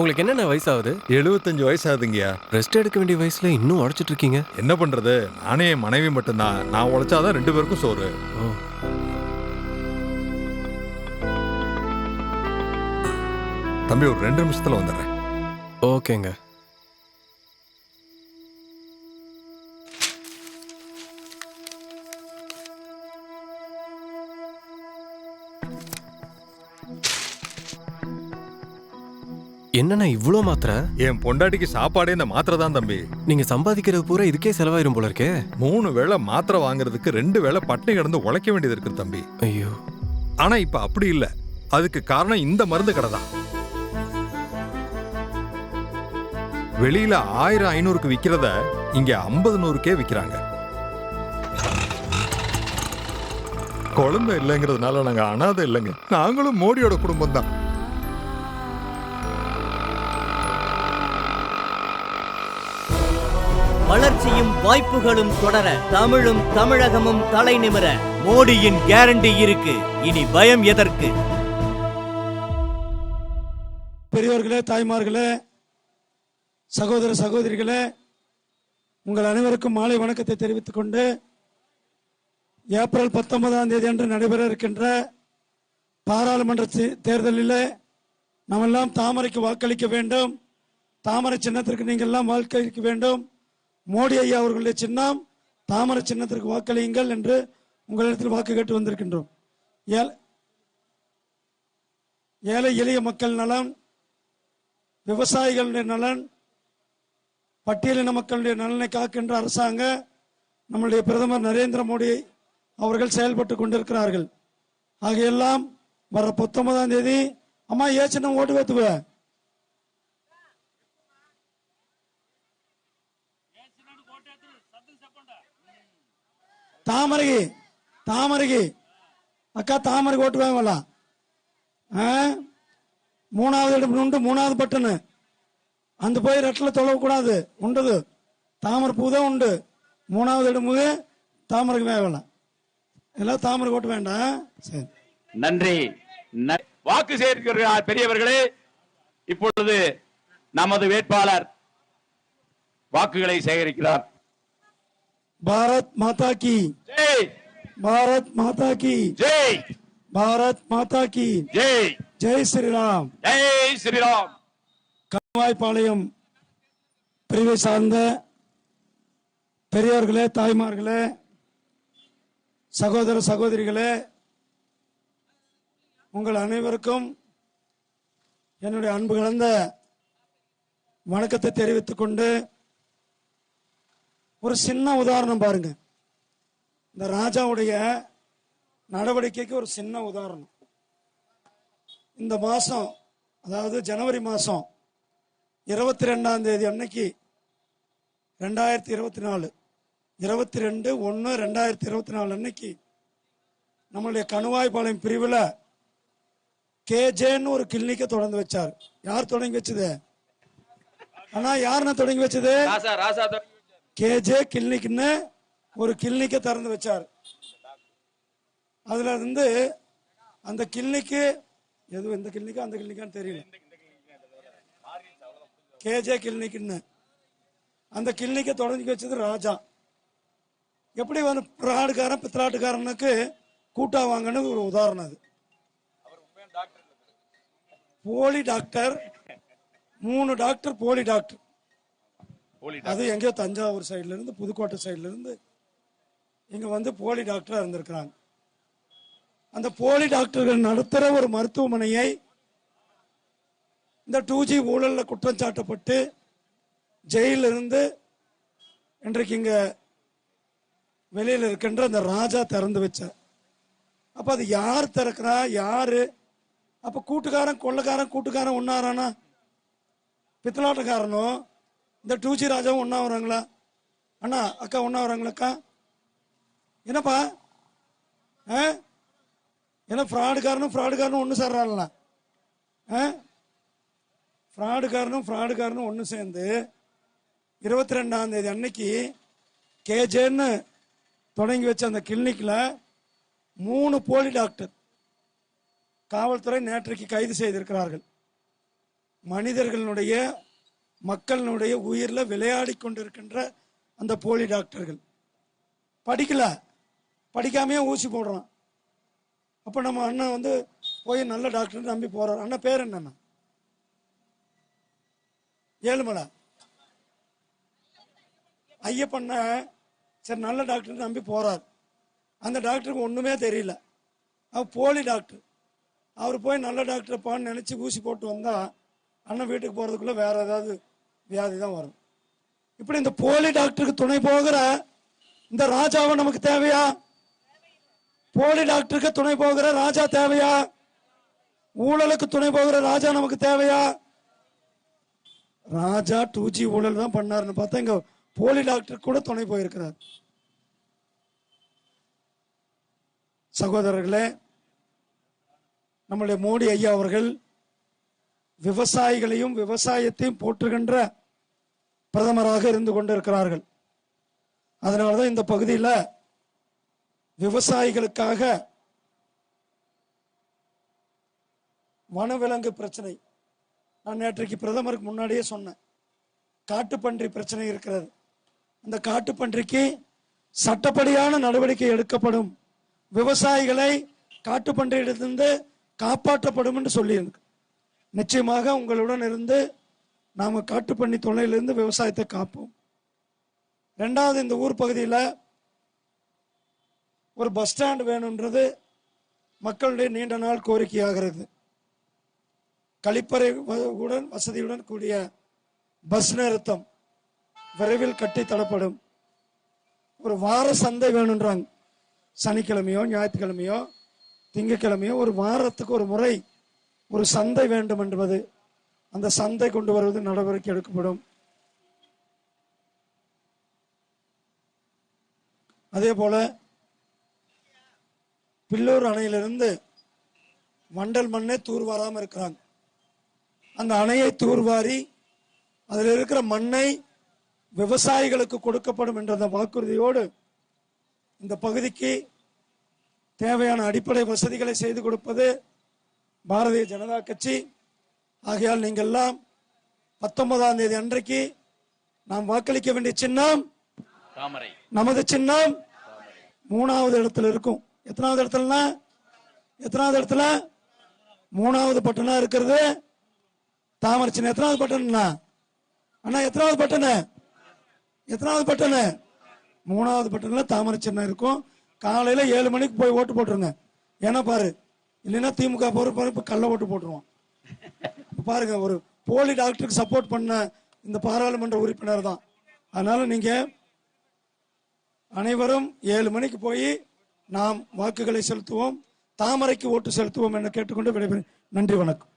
உங்களுக்கு என்னென்ன வயசாகுது? 75 வயசாகுதுங்கய்யா. ரெஸ்ட் எடுக்க வேண்டிய வயசுல இன்னும் உழைச்சிட்டு இருக்கீங்க. என்ன பண்றது, நானே என் மனைவி மட்டும்தான். நான் உழைச்சாதான் 2 பேருக்கும் சோறு. ஓ. தம்பி ஒரு 2 நிமிஷத்துல வந்துடுறேன். ஓகேங்க. என்னண்ணா இவ்ளோ மாத்திரை? என் பொண்டாட்டிக்கு சாப்பாடே இந்த மாத்திரை தான் தம்பி. நீங்க சம்பாதிக்கிறது பூரா இதுக்கே செலவாயிரும் போல இருக்கே. 3 வேளை மாத்திரை வாங்குறதுக்கு 2 வேளை பட்டினி கிடந்து உழைக்க வேண்டியது இருக்கு தம்பி. ஐயோ. ஆனா இப்ப அப்படி இல்ல. அதுக்கு காரணம் இந்த மருந்து கடை தான். வெளியில 1000-500க்கு விக்கிறத இங்க 50-100க்கே விக்கிறாங்க. குழந்தை இல்லைங்கிறதுனால நாங்க அனாதை இல்லைங்க. நாங்களும் மோடியோட குடும்பம் தான். வளர்ச்சியும் வாய்ப்புகளும் தொடர தமிழும் தமிழகமும் தலை நிமிர மோடியின் கேரண்டி இருக்கு. இனி பயம் எதற்கு? பெரியவர்களே, தாய்மார்களே, சகோதர சகோதரிகளே, உங்கள் அனைவருக்கும் மாலை வணக்கத்தை தெரிவித்துக் கொண்டு ஏப்ரல் 19ஆம் தேதி அன்று நடைபெற இருக்கின்ற பாராளுமன்ற தேர்தலில் நாமெல்லாம் தாமரைக்கு வாக்களிக்க வேண்டும். தாமரை சின்னத்திற்கு நீங்கள் எல்லாம் வாக்களிக்க வேண்டும். மோடி ஐயா அவர்களுடைய சின்னம் தாமரை சின்னத்திற்கு வாக்களியுங்கள் என்று உங்களிடத்தில் வாக்கு கேட்டு வந்திருக்கின்றோம். ஏழை எளிய மக்கள் நலன், விவசாயிகளுடைய நலன், பட்டியலின மக்களுடைய நலனை காக்கின்ற அரசாங்க நம்முடைய பிரதமர் நரேந்திர மோடி அவர்கள் செயல்பட்டு கொண்டிருக்கிறார்கள். ஆகையெல்லாம் வர 19ஆம் தேதி அம்மா ஏச்சின்ன ஓட்டு வைத்துவ தாமரைக்கு தாமரைக்கு அக்கா தாமரைக்கு ஓட்டு வாங்கல. 3வது இடம் உண்டு, 3வது பட்டனு அந்த போய் ரெட்டில் தொழக்கூடாது. உண்டது தாமரை பூ தான் உண்டு. 3வது இடம் போது தாமரைக்கு வேகலாம். எல்லாம் தாமரை ஓட்டு வேண்டாம். சரி, நன்றி. வாக்கு சேர்க்கிறார் பெரியவர்களே. இப்பொழுது நமது வேட்பாளர் வாக்குகளை சேகரிக்கிறார். பாரத் மாதா கி ஜெய், பாரத் மாதா கி ஜெய், பாரத் மாதா கி ஜெய், ஜெய் ஸ்ரீராம், ஜெய் ஸ்ரீராம். கணவாய்பாளையம் பிரிவை சார்ந்த பெரியவர்களே, தாய்மார்களே, சகோதர சகோதரிகளே, உங்கள் அனைவருக்கும் என்னுடைய அன்பு கலந்த வணக்கத்தை தெரிவித்துக் கொண்டு ஒரு சின்ன உதாரணம் பாருங்க. இந்த ராஜாவுடைய நடவடிக்கைக்கு ஒரு சின்ன உதாரணம். இந்த மாசம், அதாவது ஜனவரி மாசம் 22ஆம் தேதி அன்னைக்கு 2024 22/1/2024 அன்னைக்கு நம்மளுடைய கணுவாய்பாளையம் பிரிவில் கேஜேன்னு ஒரு கிளினிக்கை தொடர்ந்து வச்சார். யார் தொடங்கி வச்சது? ஆனா யாருன்னு தொடங்கி வச்சது? கேஜே கிளினிக்னு ஒரு கிளினிக்கை திறந்து வச்சார். அதுல இருந்து அந்த கிளினிக்கு எது எந்த கிளினிக்கா அந்த கிளினிக்கான்னு தெரியல. கேஜே கிளினிக்னு அந்த கிளினிக்கை தொடங்கி வச்சது ராஜா. எப்படி வந்து பிராடுக்காரன் பித்தலாட்டுக்காரனுக்கு கூட்டா வாங்கன்னு ஒரு உதாரணம். அது போலி டாக்டர், 3 டாக்டர் போலி டாக்டர். அது எங்கேயோ தஞ்சாவூர் சைட்ல இருந்து புதுக்கோட்டை சைட்ல இருந்து இங்க வந்து போலி டாக்டரா இருந்திருக்கிறாங்க. அந்த போலி டாக்டர்கள் நடத்துற ஒரு மருத்துவமனையை இந்த 2G ஊழல்ல குற்றம் சாட்டப்பட்டு ஜெயில இருந்து இன்றைக்கு இங்க வெளியில இருக்கின்ற அந்த ராஜா திறந்து வச்சார். அப்ப அது யார் திறக்கிறா? யாரு? அப்ப கூட்டுக்காரன் கொள்ளக்காரன் கூட்டுக்காரன் ஒன்னாரானா? பித்தலாட்டக்காரனும் இந்த 2G ராஜாவும் ஒன்னா வராங்களா? அண்ணா அக்கா ஒன்னா வராங்களாக்கா? என்னப்பா ஏன்னா ஃப்ராடுக்காரனும் ஒன்று சேர்றாங்களா? ஃப்ராடுக்காரனும் ஒன்று சேர்ந்து 22ஆம் தேதி அன்னைக்கு கேஜேன்னு தொடங்கி வச்ச அந்த கிளினிக்ல 3 போலி டாக்டர் காவல்துறை நேற்றைக்கு கைது செய்திருக்கிறார்கள். மனிதர்களுடைய மக்களுடைய உயிர்ல விளையாடி கொண்டிருக்கின்ற அந்த போலி டாக்டர்கள். படிக்காமையே ஊசி போடுறான். அப்ப நம்ம அண்ணன் வந்து போய் நல்ல டாக்டர் நம்பி போறார். அண்ணன் பேர் என்னன்னா? ஏழுமலை ஐயப்பண்ண. சரி, நல்ல டாக்டர் நம்பி போறார். அந்த டாக்டருக்கு ஒண்ணுமே தெரியல, அவர் போலி டாக்டர். அவர் போய் நல்ல டாக்டர் பான்னு நினைச்சு ஊசி போட்டு வந்தா அண்ணன் வீட்டுக்கு போறதுக்குள்ள வேற ஏதாவது வியாதி தான் வரும். இப்படி இந்த போலி டாக்டருக்கு துணை போகிற இந்த ராஜாவை நமக்கு தேவையா? போலி டாக்டருக்கு துணை போகிற ராஜா தேவையா? ஊழலுக்கு துணை போகிற ராஜா நமக்கு தேவையா? ராஜா 2G ஊழல் தான் பண்ணாருன்னு பார்த்தா இங்க போலி டாக்டர் கூட துணை போயிருக்கிறார். சகோதரர்களே, நம்முடைய மோடி ஐயா அவர்கள் விவசாயிகளையும் விவசாயத்தையும் போற்றுகின்ற பிரதமராக இருந்து கொண்டிருக்கிறார்கள். அதனாலதான் இந்த பகுதியில் விவசாயிகளுக்காக வனவிலங்கு பிரச்சனை, நான் நேற்றைக்கு பிரதமருக்கு முன்னாடியே சொன்னேன், காட்டுப்பன்றி பிரச்சனை இருக்கிறது. அந்த காட்டுப்பன்றிக்கு சட்டப்படியான நடவடிக்கை எடுக்கப்படும், விவசாயிகளை காட்டுப்பன்றியிடத்திலிருந்து காப்பாற்றப்படும் என்று சொல்லியிருக்கு. நிச்சயமாக உங்களுடன் இருந்து நாம காட்டுப்பன்றி தொல்லையிலிருந்து விவசாயத்தை காப்போம். ரெண்டாவது, இந்த ஊர் பகுதியில் ஒரு பஸ் ஸ்டாண்ட் வேணும்ன்றது மக்களுடைய நீண்ட நாள் கோரிக்கையாகிறது. கழிப்பறை வசதியுடன் கூடிய பஸ் நிறுத்தம் விரைவில் கட்டி தரப்படும். ஒரு வார சந்தை வேணுன்றாங்க. சனிக்கிழமையோ ஞாயிற்றுக்கிழமையோ திங்கக்கிழமையோ ஒரு வாரத்துக்கு ஒரு முறை ஒரு சந்தை வேண்டும் என்பது, அந்த சந்தை கொண்டு வருவது நடவடிக்கை எடுக்கப்படும். அதே போல பில்லூர் அணையிலிருந்து வண்டல் மண்ணே தூர்வாராம இருக்கிறாங்க. அந்த அணையை தூர்வாரி அதில் இருக்கிற மண்ணை விவசாயிகளுக்கு கொடுக்கப்படும் என்ற அந்த வாக்குறுதியோடு இந்த பகுதிக்கு தேவையான அடிப்படை வசதிகளை செய்து கொடுப்பது பாரதிய ஜனதா கட்சி. ஆகையால் நீங்கள் எல்லாம் 19ஆம் தேதி அன்றைக்கு நாம் வாக்களிக்க வேண்டிய சின்னம் தாமரை. நமது சின்னம் 3வது இடத்துல இருக்கும். எத்தனாவது இடத்துல? 3வது பட்டனா இருக்கிறது தாமரை சின்னம். எத்தனாவது பட்டனா அண்ணா? எத்தனாவது பட்டனு? 3வது பட்டன்ல தாமரை சின்னம் இருக்கும். காலையில 7 மணிக்கு போய் ஓட்டு போட்டுருங்க. ஏன்னா பாரு, இல்லைன்னா திமுக பொறுப்பு கள்ள ஓட்டு போட்டுருவோம். பாருங்க, ஒரு போலி டாக்டருக்கு சப்போர்ட் பண்ண இந்த பாராளுமன்ற உறுப்பினர் தான். அதனால நீங்க அனைவரும் 7 மணிக்கு போய் நாம் வாக்குகளை செலுத்துவோம், தாமரைக்கு ஓட்டு செலுத்துவோம் என கேட்டுக்கொண்டு விடைபெறுகிறேன். நன்றி, வணக்கம்.